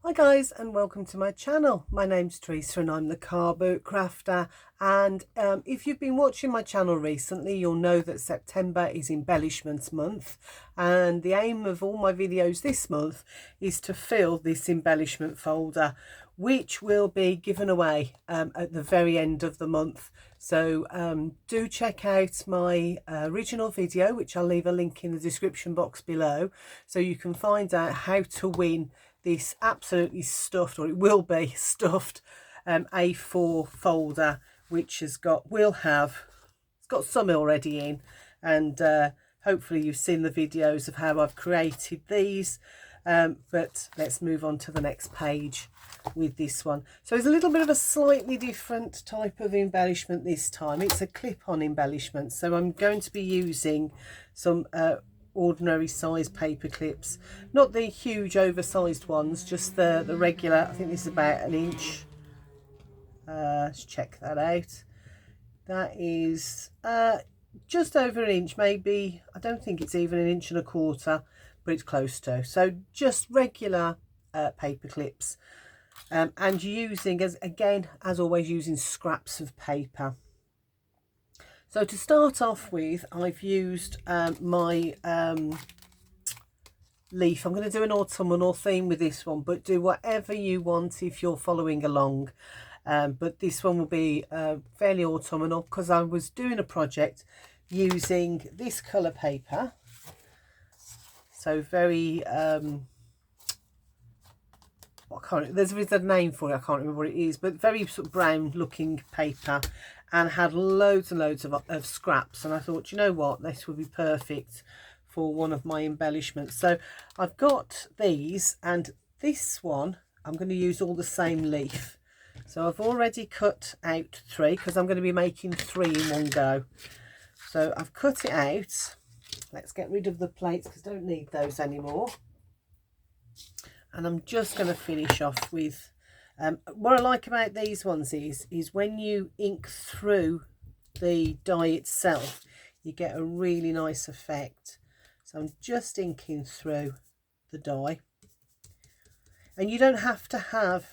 Hi guys, and welcome to my channel. My name's Teresa and I'm the car boot crafter, and if you've been watching my channel recently, you'll know that September is embellishments month, and the aim of all my videos this month is to fill this embellishment folder, which will be given away at the very end of the month. So do check out my original video, which I'll leave a link in the description box below, so you can find out how to win this absolutely stuffed, or it will be stuffed, A4 folder, which it's got some already in, and hopefully you've seen the videos of how I've created these, but let's move on to the next page with this one. So it's a little bit of a slightly different type of embellishment this time. It's a clip-on embellishment, so I'm going to be using some ordinary size paper clips, not the huge oversized ones, just the regular. I think this is about an inch. Let's check that out. That is just over an inch, maybe. I don't think it's even 1.25 inches, but it's close to. So just regular paper clips, and using, as always, using scraps of paper. So to start off with, I've used my leaf. I'm going to do an autumnal theme with this one, but do whatever you want if you're following along. But this one will be fairly autumnal because I was doing a project using this colour paper. So very, there's a name for it, I can't remember what it is, but very sort of brown looking paper, and had loads and loads of scraps, and I thought, you know what, this would be perfect for one of my embellishments. So I've got these, and this one I'm going to use all the same leaf. So I've already cut out 3 because I'm going to be making 3 in one go. So I've cut it out. Let's get rid of the plates because I don't need those anymore. And I'm just going to finish off with what I like about these ones is when you ink through the die itself, you get a really nice effect. So I'm just inking through the die, and you don't have to have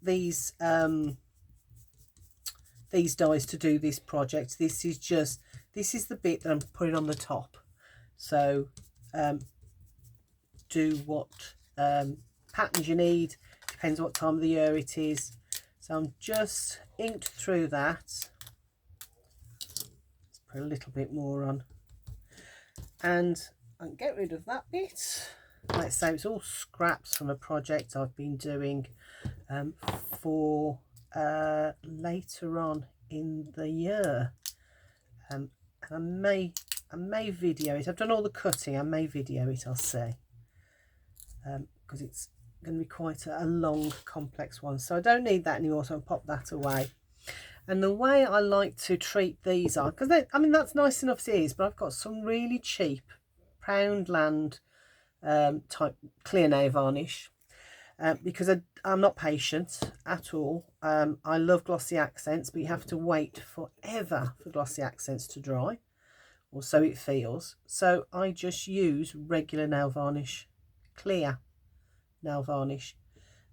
these dies to do this project. This is the bit that I'm putting on the top. So do what patterns you need, depends what time of the year it is. So I'm just inked through that. Let's put a little bit more on, and I'll get rid of that bit. Like I say, it's all scraps from a project I've been doing for later on in the year, and I may video it. I've done all the cutting. I may video it, I'll say, because it's going to be quite a long, complex one. So I don't need that anymore, so I'll pop that away. And the way I like to treat these are, because I mean, that's nice enough as it is, but I've got some really cheap Poundland type clear nail varnish, because I'm not patient at all. I love glossy accents, but you have to wait forever for glossy accents to dry, or so it feels. So I just use regular nail varnish, clear nail varnish,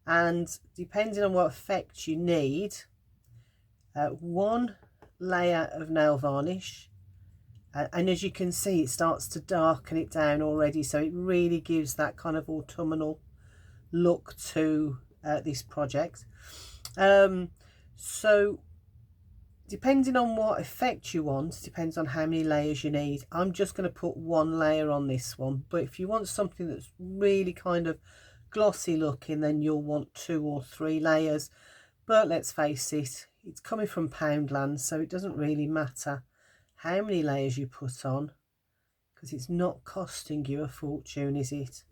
and depending on what effect you need, 1 layer of nail varnish, and as you can see, it starts to darken it down already, so it really gives that kind of autumnal look to this project. So depending on what effect you want, depends on how many layers you need. I'm just going to put 1 layer on this one, but if you want something that's really kind of glossy looking, then you'll want 2 or 3 layers. But let's face it, it's coming from Poundland, so it doesn't really matter how many layers you put on, because it's not costing you a fortune, is it?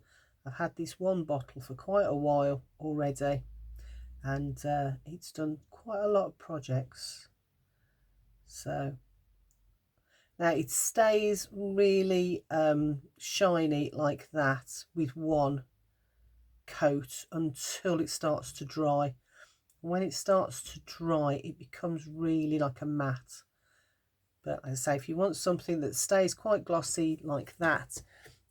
I've had this one bottle for quite a while already, and it's done quite a lot of projects. So now it stays really shiny like that with 1 coat until it starts to dry. When it starts to dry, it becomes really like a matte. But as I say, if you want something that stays quite glossy like that,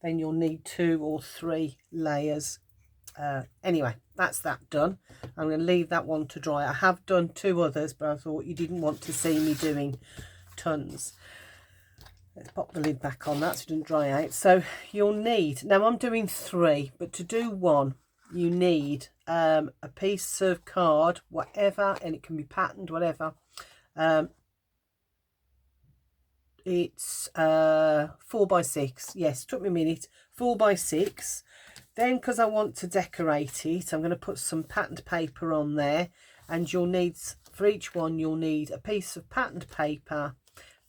then you'll need 2 or 3 layers anyway, that's that done. I'm going to leave that one to dry. I have done 2 others, but I thought you didn't want to see me doing tons. Let's pop the lid back on that so it doesn't dry out. So you'll need, now I'm doing 3, but to do 1 you need a piece of card, whatever, and it can be patterned, whatever. It's 4x6. Yes, took me a minute. 4x6. Then, because I want to decorate it, I'm going to put some patterned paper on there, and you'll need, for each one, you'll need a piece of patterned paper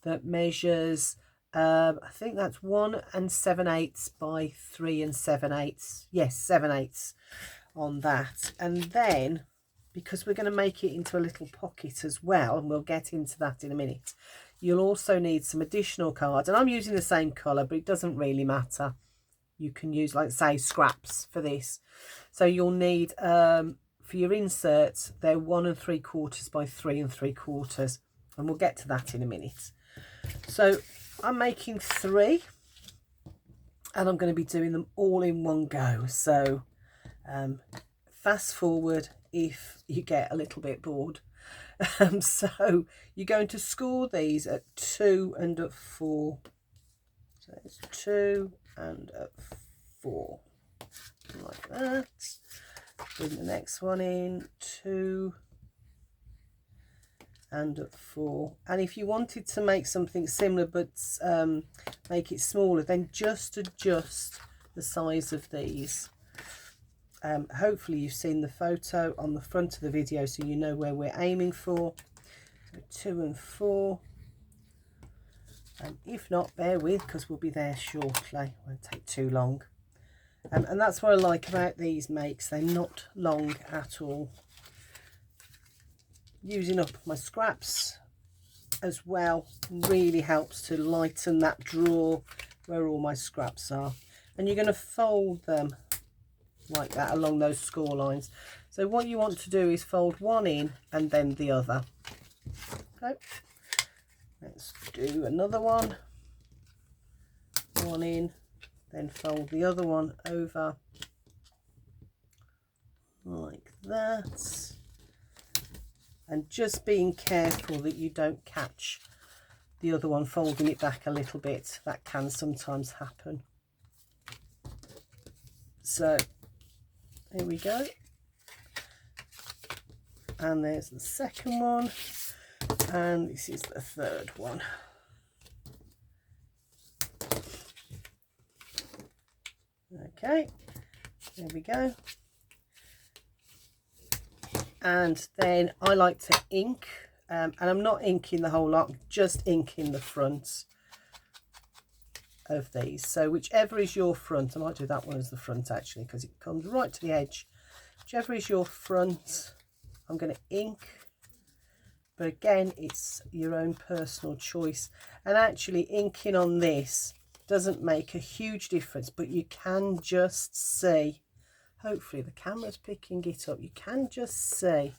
that measures, I think that's 1 7/8 by 3 7/8. Yes, 7/8 on that. And then, because we're going to make it into a little pocket as well, and we'll get into that in a minute, you'll also need some additional cards. And I'm using the same colour, but it doesn't really matter. You can use, like, say, scraps for this. So you'll need, for your inserts, they're 1 3/4 by 3 3/4. And we'll get to that in a minute. So I'm making 3. And I'm going to be doing them all in one go. So fast forward if you get a little bit bored. So you're going to score these at 2 and at 4. So it's 2 and at 4, like that. Bring the next one in, 2 and at 4. And if you wanted to make something similar but make it smaller, then just adjust the size of these. Hopefully you've seen the photo on the front of the video, so you know where we're aiming for. So 2 and 4. And if not, bear with, because we'll be there shortly. Won't take too long. And that's what I like about these makes. They're not long at all. Using up my scraps as well really helps to lighten that drawer where all my scraps are. And you're going to fold them like that along those score lines. So what you want to do is fold one in and then the other. Okay. Let's do another one. One in, then fold the other one over like that. And just being careful that you don't catch the other one folding it back a little bit. That can sometimes happen. So here we go. And there's the second one. And this is the third one. Okay, there we go. And then I like to ink, and I'm not inking the whole lot, just inking the front of these. So whichever is your front, I might do that one as the front actually, because it comes right to the edge. Whichever is your front, I'm going to ink. But again, it's your own personal choice. And actually inking on this doesn't make a huge difference, but you can just see, hopefully the camera's picking it up, you can just see.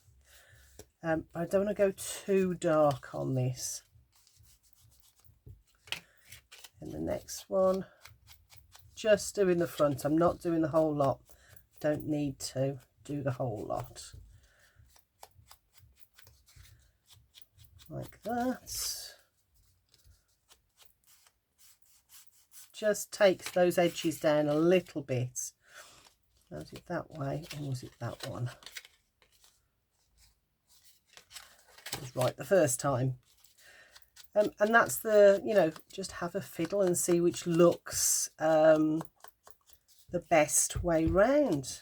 I don't want to go too dark on this. And the next one, just doing the front. I'm not doing the whole lot. Don't need to do the whole lot. Like that. Just takes those edges down a little bit. Was it that way or was it that one? It was right the first time. And that's the, you know, just have a fiddle and see which looks the best way round.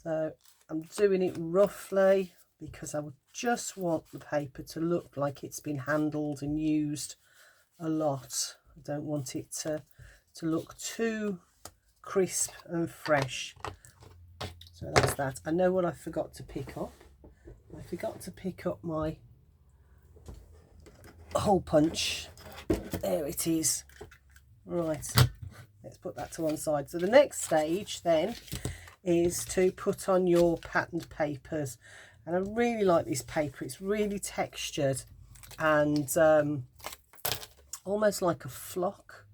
So I'm doing it roughly because I would just want the paper to look like it's been handled and used a lot. I don't want it to look too crisp and fresh. So that's that. I know what I forgot to pick up. I forgot to pick up my hole punch. There it is. Right, let's put that to one side. So the next stage then is to put on your patterned papers. And I really like this paper. It's really textured and almost like a flock.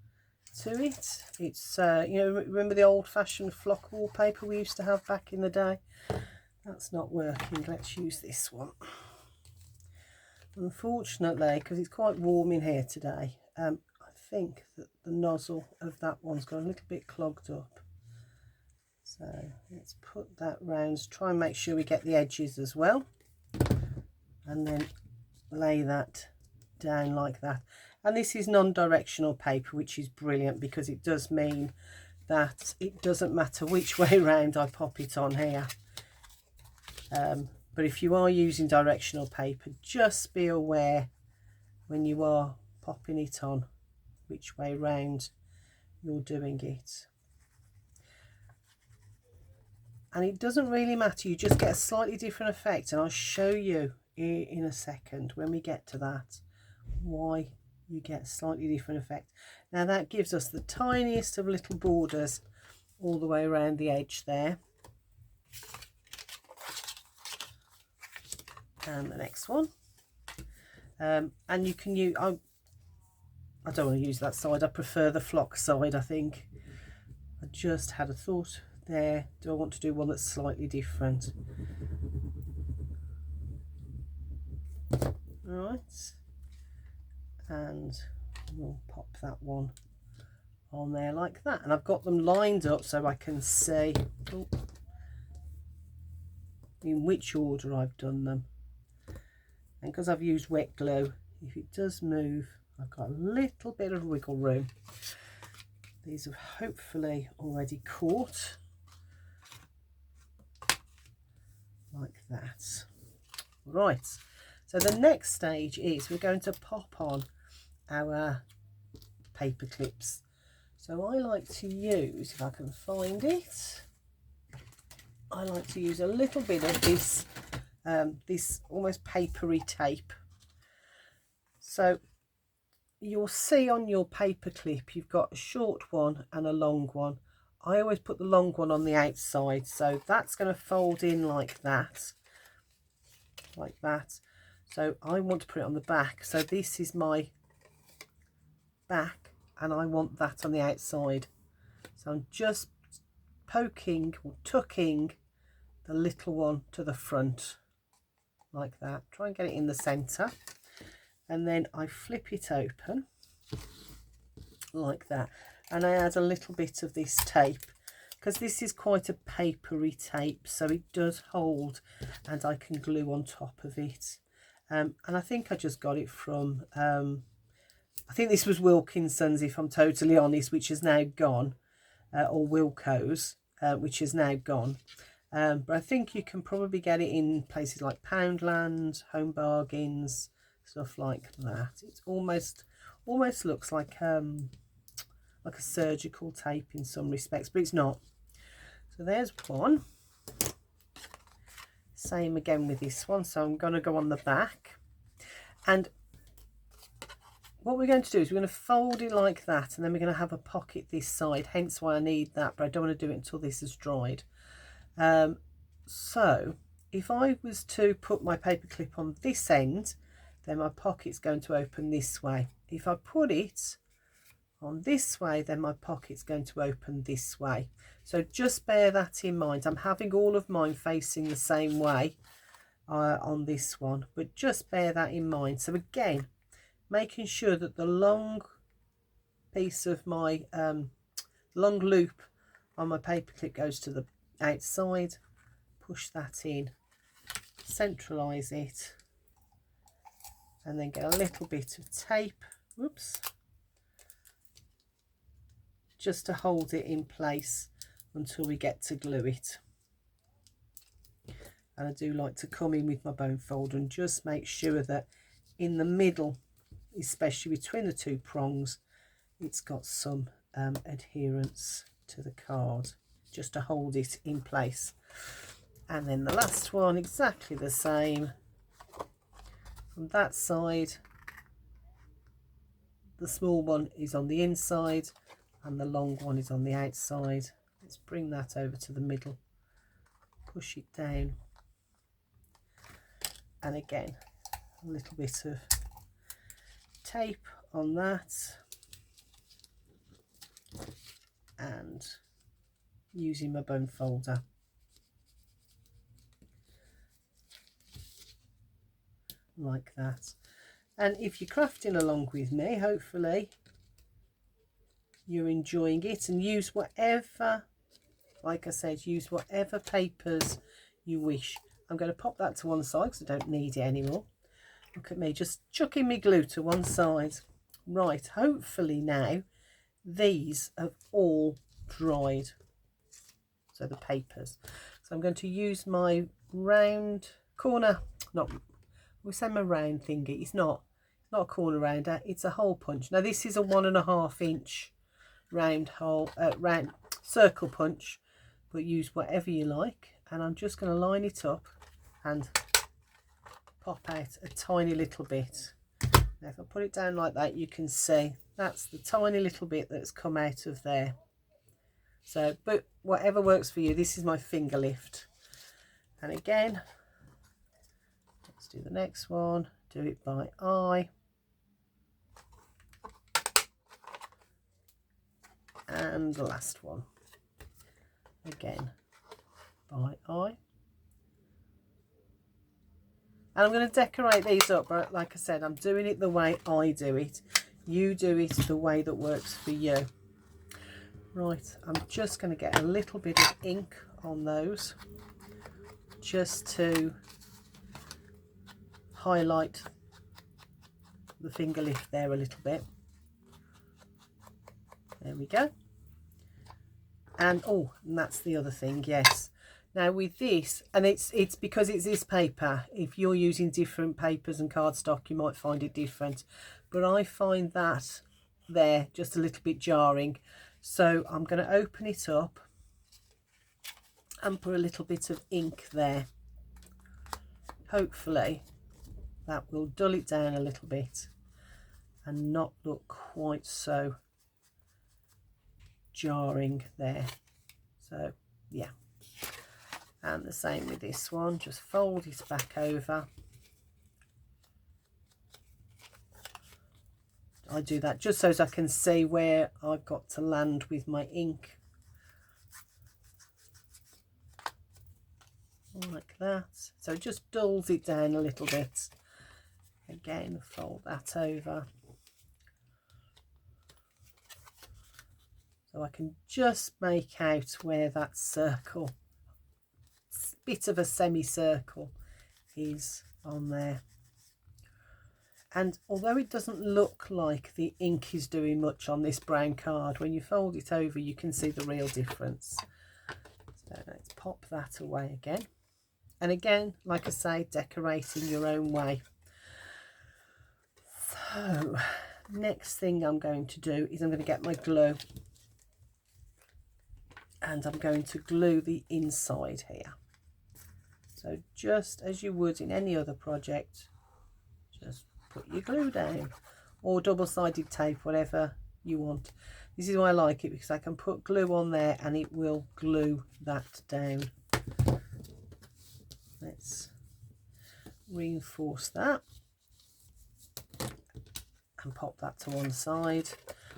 to it. It's you know, remember the old-fashioned flock wallpaper we used to have back in the day? That's not working. Let's use this one. Unfortunately, because it's quite warm in here today, I think that the nozzle of that one's got a little bit clogged up. So let's put that round, try and make sure we get the edges as well, and then lay that down like that. And this is non-directional paper, which is brilliant because it does mean that it doesn't matter which way round I pop it on here. But if you are using directional paper, just be aware when you are popping it on which way round you're doing it. And it doesn't really matter, you just get a slightly different effect, and I'll show you in a second when we get to that why you get a slightly different effect. Now that gives us the tiniest of little borders all the way around the edge there. And the next one, and you can use, I don't want to use that side, I prefer the flock side. I think I just had a thought there, do I want to do one that's slightly different? Alright, and we'll pop that one on there like that, and I've got them lined up so I can see in which order I've done them. And because I've used wet glue, if it does move, I've got a little bit of wiggle room. These have hopefully already caught like that. Right, so the next stage is we're going to pop on our paper clips. So I like to use, if I can find it, I like to use a little bit of this this almost papery tape. So you'll see on your paper clip you've got a short one and a long one. I always put the long one on the outside, so that's going to fold in like that, So I want to put it on the back, so this is my back and I want that on the outside. So I'm just poking or tucking the little one to the front like that. Try and get it in the center, and then I flip it open like that, and I add a little bit of this tape because this is quite a papery tape, so it does hold and I can glue on top of it. And I think I just got it from I think this was Wilkinson's, if I'm totally honest, which has now gone, or Wilco's, which has now gone. But I think you can probably get it in places like Poundland, Home Bargains, stuff like that. It's almost looks like a surgical tape in some respects, but it's not. So there's one. Same again with this one. So I'm going to go on the back, and what we're going to do is we're going to fold it like that, and then we're going to have a pocket this side, hence why I need that, but I don't want to do it until this has dried. So if I was to put my paper clip on this end, then my pocket's going to open this way. If I put it on this way, then my pocket's going to open this way. So just bear that in mind. I'm having all of mine facing the same way on this one, but just bear that in mind. So again, making sure that the long piece of my long loop on my paper clip goes to the outside, push that in, centralize it, and then get a little bit of tape, whoops, just to hold it in place until we get to glue it. And I do like to come in with my bone folder and just make sure that in the middle, especially between the two prongs, it's got some adherence to the card, just to hold it in place. And then the last one, exactly the same from that side. The small one is on the inside and the long one is on the outside. Let's bring that over to the middle, push it down, and again a little bit of tape on that, and using my bone folder. Like that. And if you're crafting along with me, hopefully you're enjoying it, and use whatever, like I said, use whatever papers you wish. I'm going to pop that to one side because I don't need it anymore. Look at me, just chucking me glue to one side. Right, hopefully now these have all dried, so the papers. So I'm going to use my round corner, not, we say my round thingy, it's not a corner rounder, it's a hole punch. Now this is a 1.5 inch round hole, round circle punch, but use whatever you like. And I'm just going to line it up and pop out a tiny little bit. Now if I put it down like that, you can see that's the tiny little bit that's come out of there. So, but whatever works for you. This is my finger lift. And again, let's do the next one, do it by eye. And the last one, again by eye. And I'm going to decorate these up, but like I said, I'm doing it the way I do it. You do it the way that works for you. Right, I'm just going to get a little bit of ink on those, just to highlight the finger lift there a little bit. There we go. And oh, and that's the other thing, yes. Now with this, and it's because it's this paper, if you're using different papers and cardstock, you might find it different. But I find that there just a little bit jarring. So I'm going to open it up and put a little bit of ink there. Hopefully that will dull it down a little bit and not look quite so jarring there. So yeah, and the same with this one, just fold it back over. I do that just so as I can see where I've got to land with my ink, like that. So it just dulls it down a little bit. Again, fold that over so I can just make out where that circle, bit of a semicircle, is on there. And although it doesn't look like the ink is doing much on this brown card, when you fold it over you can see the real difference. So let's pop that away again. And again, like I say, decorating your own way. So next thing I'm going to do is I'm going to get my glue, and I'm going to glue the inside here. So just as you would in any other project, just put your glue down, or double-sided tape, whatever you want. This is why I like it, because I can put glue on there and it will glue that down. Let's reinforce that and pop that to one side.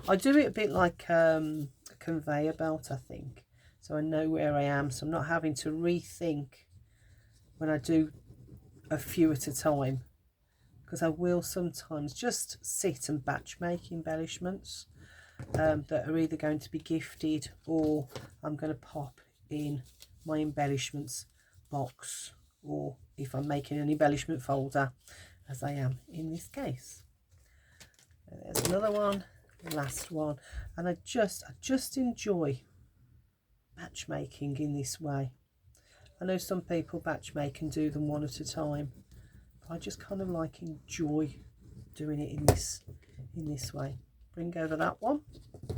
I do it a bit like a conveyor belt, I think, so I know where I am, so I'm not having to rethink when I do a few at a time, because I will sometimes just sit and batch make embellishments that are either going to be gifted or I'm going to pop in my embellishments box, or if I'm making an embellishment folder, as I am in this case. There's another one, last one. And I just enjoy batch making in this way. I know some people batch make and do them one at a time, but I just kind of like enjoy doing it in this way. Bring over that one. The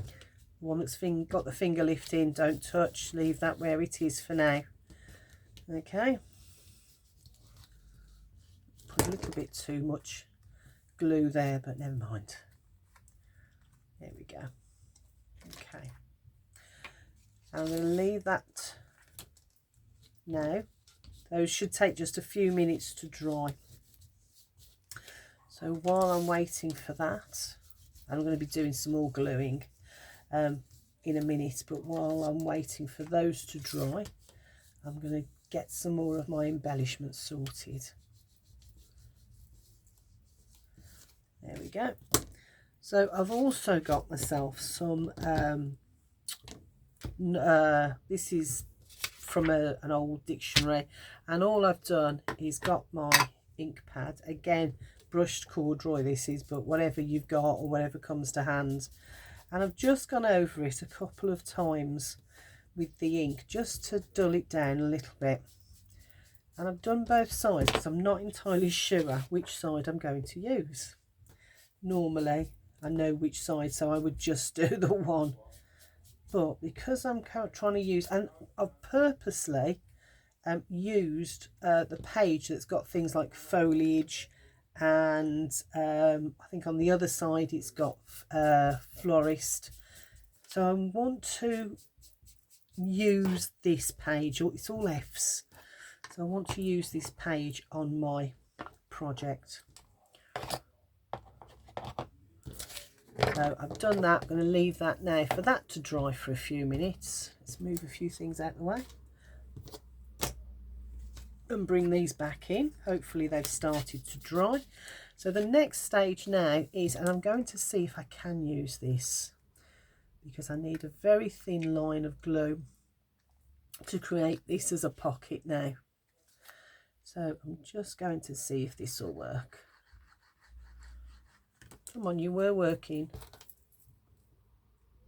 one that's got the finger lift in, don't touch, leave that where it is for now. Okay. Put a little bit too much glue there, but never mind. There we go. Okay. I'm going to leave that now. Those should take just a few minutes to dry. So while I'm waiting for that, I'm going to be doing some more gluing. in a minute, but while I'm waiting for those to dry, I'm going to get some more of my embellishments sorted. There we go. So I've also got myself some, this is from an old dictionary, and all I've done is got my ink pad, again brushed corduroy this is, but whatever you've got or whatever comes to hand, and I've just gone over it a couple of times with the ink just to dull it down a little bit. And I've done both sides because I'm not entirely sure which side I'm going to use. Normally I know which side, so I would just do the one, but because I'm trying to use, and I've purposely used the page that's got things like foliage, and I think on the other side it's got florist. So I want to use this page, it's all F's, so I want to use this page on my project. So I've done that. I'm going to leave that now for that to dry for a few minutes. Let's move a few things out of the way and bring these back in. Hopefully they've started to dry. So the next stage now is, and I'm going to see if I can use this, because I need a very thin line of glue to create this as a pocket now. So I'm just going to see if this will work. Come on, you were working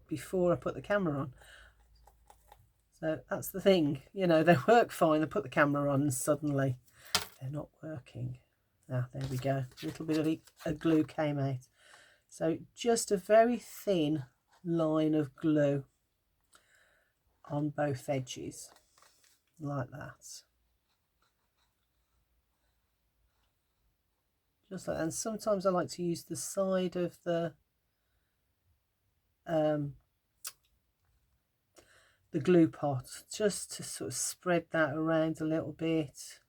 before I put the camera on. So that's the thing, you know, they work fine. I put the camera on and suddenly they're not working. Ah, there we go. A little bit of a glue came out. So just a very thin line of glue on both edges, like that. Just like that. And sometimes I like to use the side of the glue pot just to sort of spread that around a little bit.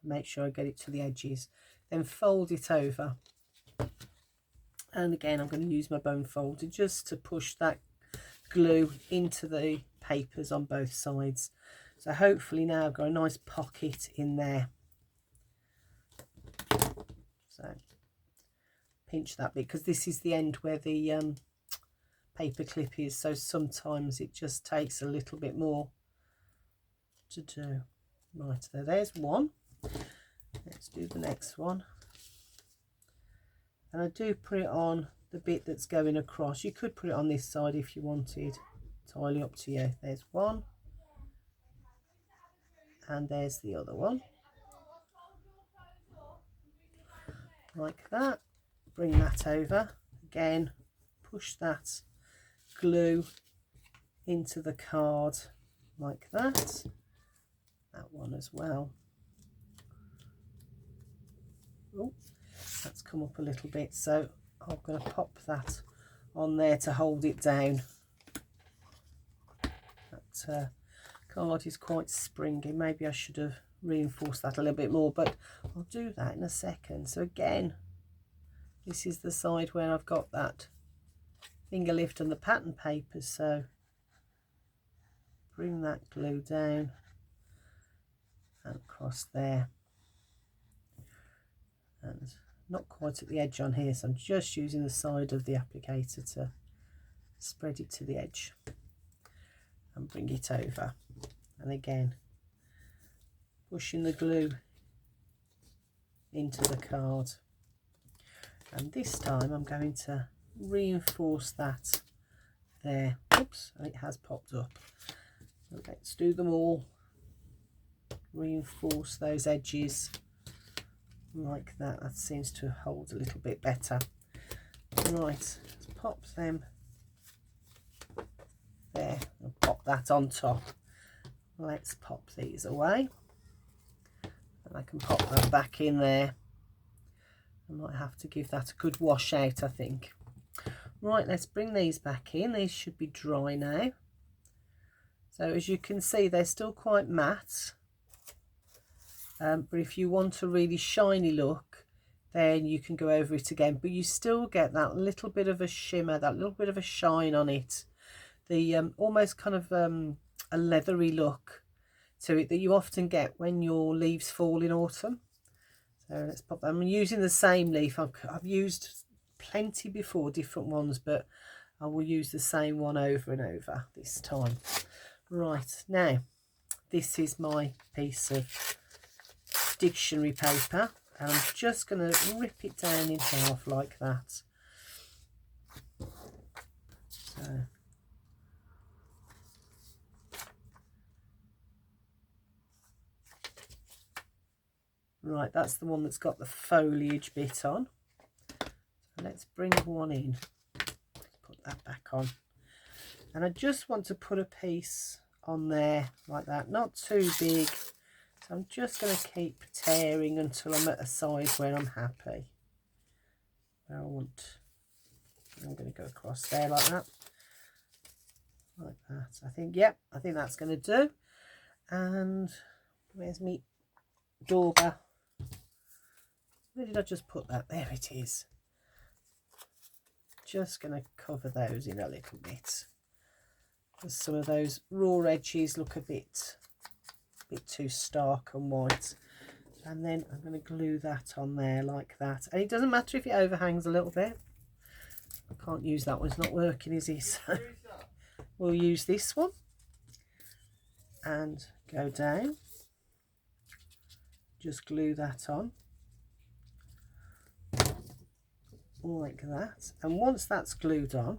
Make sure I get it to the edges, then fold it over. And again, I'm going to use my bone folder just to push that glue into the papers on both sides. So hopefully now I've got a nice pocket in there. So pinch that bit, because this is the end where the paper clip is, so sometimes it just takes a little bit more to do. Right, there's one. Let's do the next one. And I do put it on the bit that's going across. You could put it on this side if you wanted, entirely up to you. There's one, and there's the other one, like that. Bring that over again, push that glue into the card like that. That one as well. Oh, that's come up a little bit, so I'm going to pop that on there to hold it down. That card is quite springy. Maybe I should have reinforced that a little bit more, but I'll do that in a second. So again, this is the side where I've got that finger lift and the pattern paper, so bring that glue down and across there, and not quite at the edge on here, so I'm just using the side of the applicator to spread it to the edge and bring it over. And again, pushing the glue into the card, and this time I'm going to reinforce that there. Oops, it has popped up. So let's do them all. Reinforce those edges like that. That seems to hold a little bit better. Right, let's pop them there and pop that on top. Let's pop these away, and I can pop that back in there. I might have to give that a good wash out, I think. Right, let's bring these back in. These should be dry now. So as you can see, they're still quite matte, but if you want a really shiny look, then you can go over it again, but you still get that little bit of a shimmer, that little bit of a shine on it, the almost kind of a leathery look to it that you often get when your leaves fall in autumn. So let's pop that. I'm using the same leaf. I've used plenty before, different ones, but I will use the same one over and over this time. Right, now this is my piece of dictionary paper, and I'm just going to rip it down in half like that. So right, that's the one that's got the foliage bit on. So let's bring one in. Put that back on. And I just want to put a piece on there like that, not too big. So I'm just going to keep tearing until I'm at a size where I'm happy. Where I want. I'm going to go across there like that. Like that. I think, yep, I think that's going to do. And where's me dauber? Where did I just put that? There it is. Just going to cover those in a little bit. Because some of those raw edges look a bit too stark and white. And then I'm going to glue that on there like that. And it doesn't matter if it overhangs a little bit. I can't use that one, it's not working, is it? So we'll use this one and go down. Just glue that on. Like that. And once that's glued on,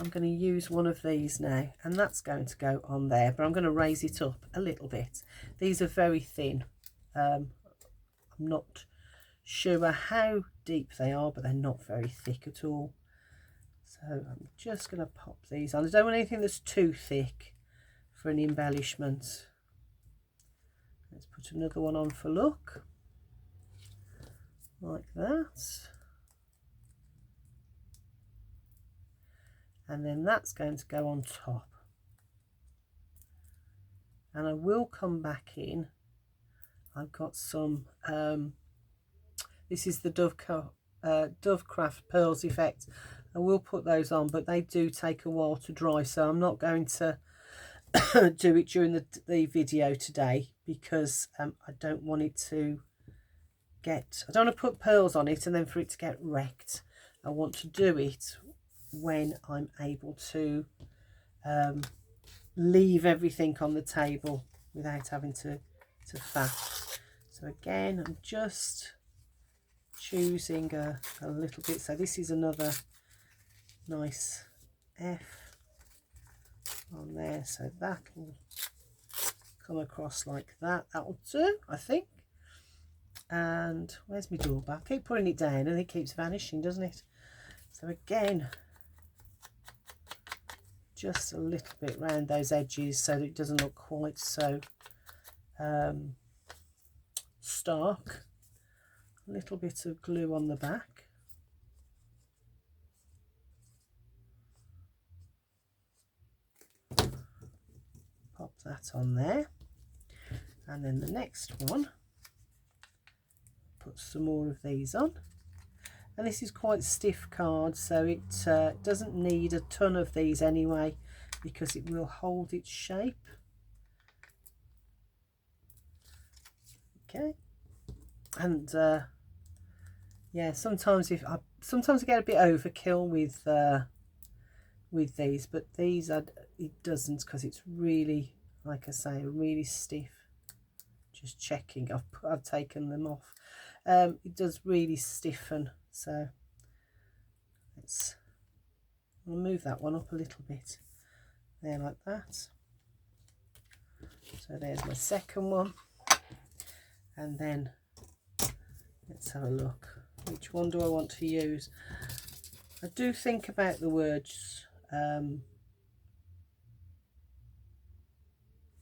I'm going to use one of these now, and that's going to go on there, but I'm going to raise it up a little bit. These are very thin. I'm not sure how deep they are, but they're not very thick at all. So I'm just going to pop these on. I don't want anything that's too thick for an embellishment. Let's put another one on for look. Like that. And then that's going to go on top. And I will come back in. I've got some, this is the Dovecraft Pearls Effect. I will put those on, but they do take a while to dry, so I'm not going to do it during the video today, because I don't want it to get, I don't want to put pearls on it and then for it to get wrecked. I want to do it when I'm able to leave everything on the table without having to faff. So again, I'm just choosing a little bit. So this is another nice F on there, so that will come across like that. That will do, I think. And where's my doorbell? I keep putting it down and it keeps vanishing, doesn't it? So again, just a little bit round those edges so that it doesn't look quite so stark. A little bit of glue on the back. Pop that on there. And then the next one, put some more of these on. And this is quite stiff card, so it doesn't need a ton of these anyway, because it will hold its shape. Okay. And yeah, sometimes I get a bit overkill with these, but these it doesn't, because it's really, like I say, really stiff. Just checking, I've taken them off. It does really stiffen, so I'll move that one up a little bit there, like that. So there's my second one, and then let's have a look. Which one do I want to use? I do think about the words.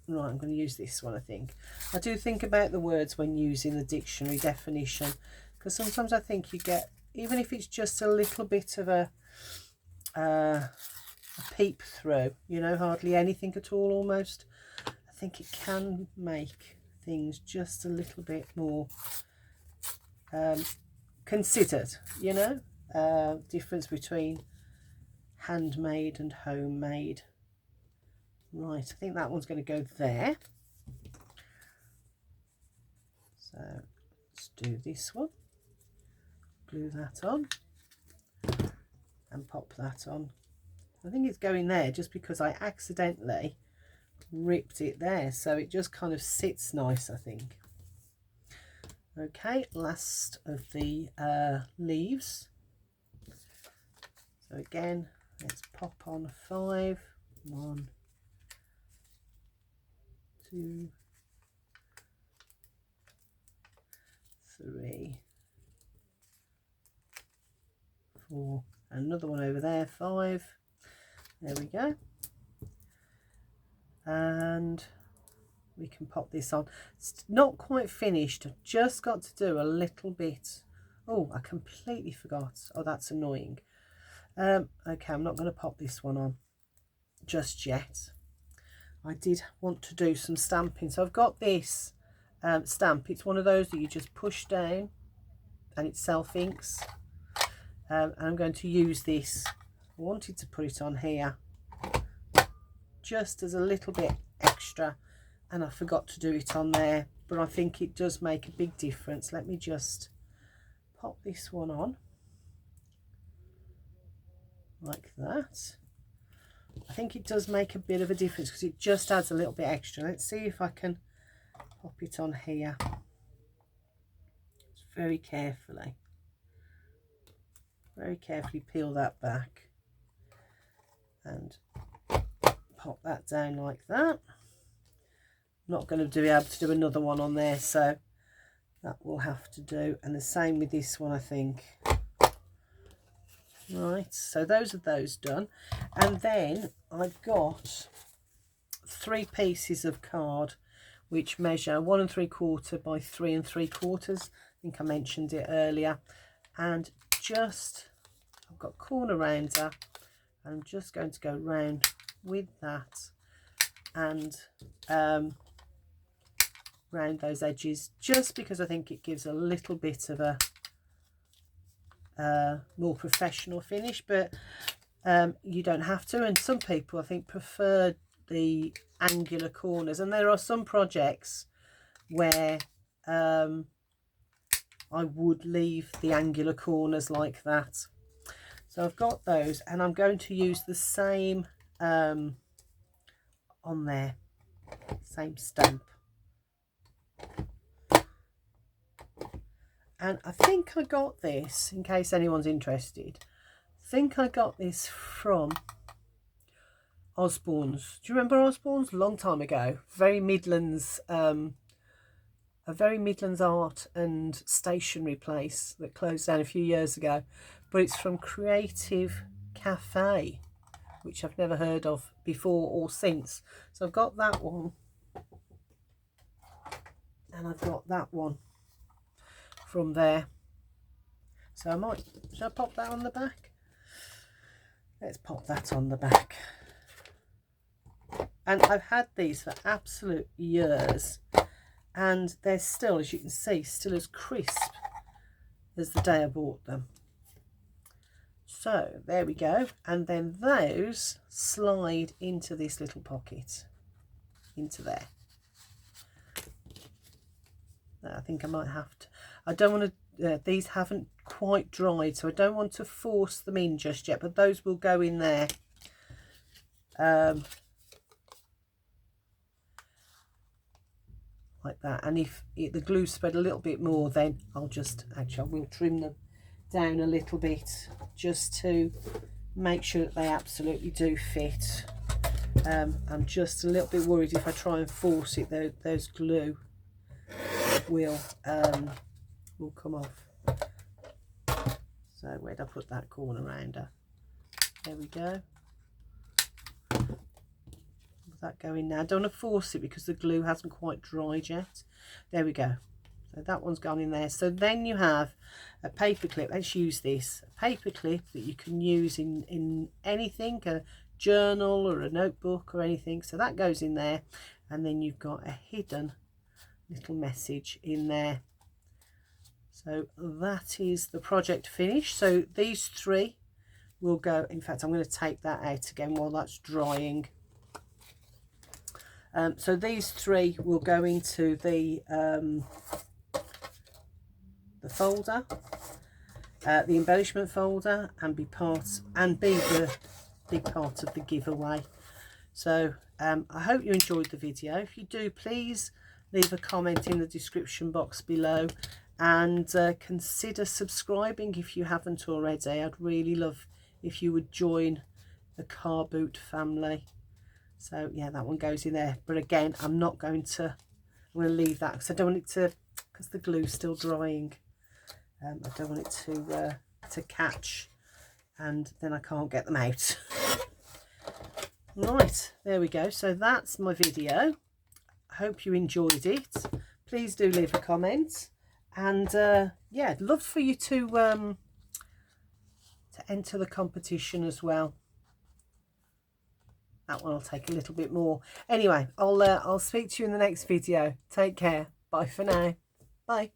Right, I'm going to use this one, I think. I do think about the words when using the dictionary definition, because sometimes I think you get, even if it's just a little bit of a peep through, you know, hardly anything at all almost, I think it can make things just a little bit more considered, you know, difference between handmade and homemade. Right, I think that one's going to go there. So let's do this one, glue that on and pop that on. I think it's going there just because I accidentally ripped it there, so it just kind of sits nice, I think. Okay, last of the leaves. So again, let's pop on 5. 1, 2, 3, 4, another one over there, 5. There we go. And we can pop this on. It's not quite finished. I've just got to do a little bit. Oh, I completely forgot. Oh, that's annoying. Okay, I'm not going to pop this one on just yet. I did want to do some stamping. So I've got this stamp. It's one of those that you just push down and it self-inks. And I'm going to use this. I wanted to put it on here just as a little bit extra, and I forgot to do it on there, but I think it does make a big difference. Let me just pop this one on like that. I think it does make a bit of a difference because it just adds a little bit extra. Let's see if I can pop it on here. Just very carefully peel that back and pop that down like that. I'm not going to be able to do another one on there, so that will have to do. And the same with this one, I think. Right, so those are those done. And then I've got 3 pieces of card which measure 1 3/4 by 3 3/4. I think I mentioned it earlier. And just, I've got corner rounder. I'm just going to go round with that and round those edges, just because I think it gives a little bit of a more professional finish, but you don't have to. And some people, I think, prefer the angular corners, and there are some projects where I would leave the angular corners like that. So I've got those, and I'm going to use the same on there, same stamp. And I think I got this, in case anyone's interested, I think I got this from Osborne's. Do you remember Osborne's? A long time ago. Very Midlands, a very Midlands art and stationery place that closed down a few years ago. But it's from Creative Cafe, which I've never heard of before or since. So I've got that one. And I've got that one from there. So I might, should I pop that on the back? Let's pop that on the back. And I've had these for absolute years, and they're still, as you can see, still as crisp as the day I bought them. So there we go. And then those slide into this little pocket, into there. I think I might have to, I don't want to, these haven't quite dried, so I don't want to force them in just yet, but those will go in there. Like that. And if the glue spread a little bit more, then I'll just, actually I will trim them down a little bit just to make sure that they absolutely do fit. I'm just a little bit worried if I try and force it, those glue will come off. So where'd I put that corner rounder? There we go. That go in now. I don't want to force it because the glue hasn't quite dried yet. There we go. So that one's gone in there. So then you have a paper clip. Let's use this. A paper clip that you can use in anything, a journal or a notebook or anything. So that goes in there. And then you've got a hidden little message in there. So So that is the project finished. So these three will go, in fact I'm going to take that out again while that's drying. So these three will go into the folder, the embellishment folder, and be the big part of the giveaway. So I hope you enjoyed the video. If you do, please leave a comment in the description box below, and consider subscribing if you haven't already. I'd really love if you would join the car boot family. So yeah, that one goes in there, but again I'm going to leave that because I don't want it to, because the glue's still drying. I don't want it to catch and then I can't get them out. Right, there we go. So that's my video. I hope you enjoyed it. Please do leave a comment, and yeah, I'd love for you to enter the competition as well. That one will take a little bit more. Anyway, I'll speak to you in the next video. Take care. Bye for now. Bye.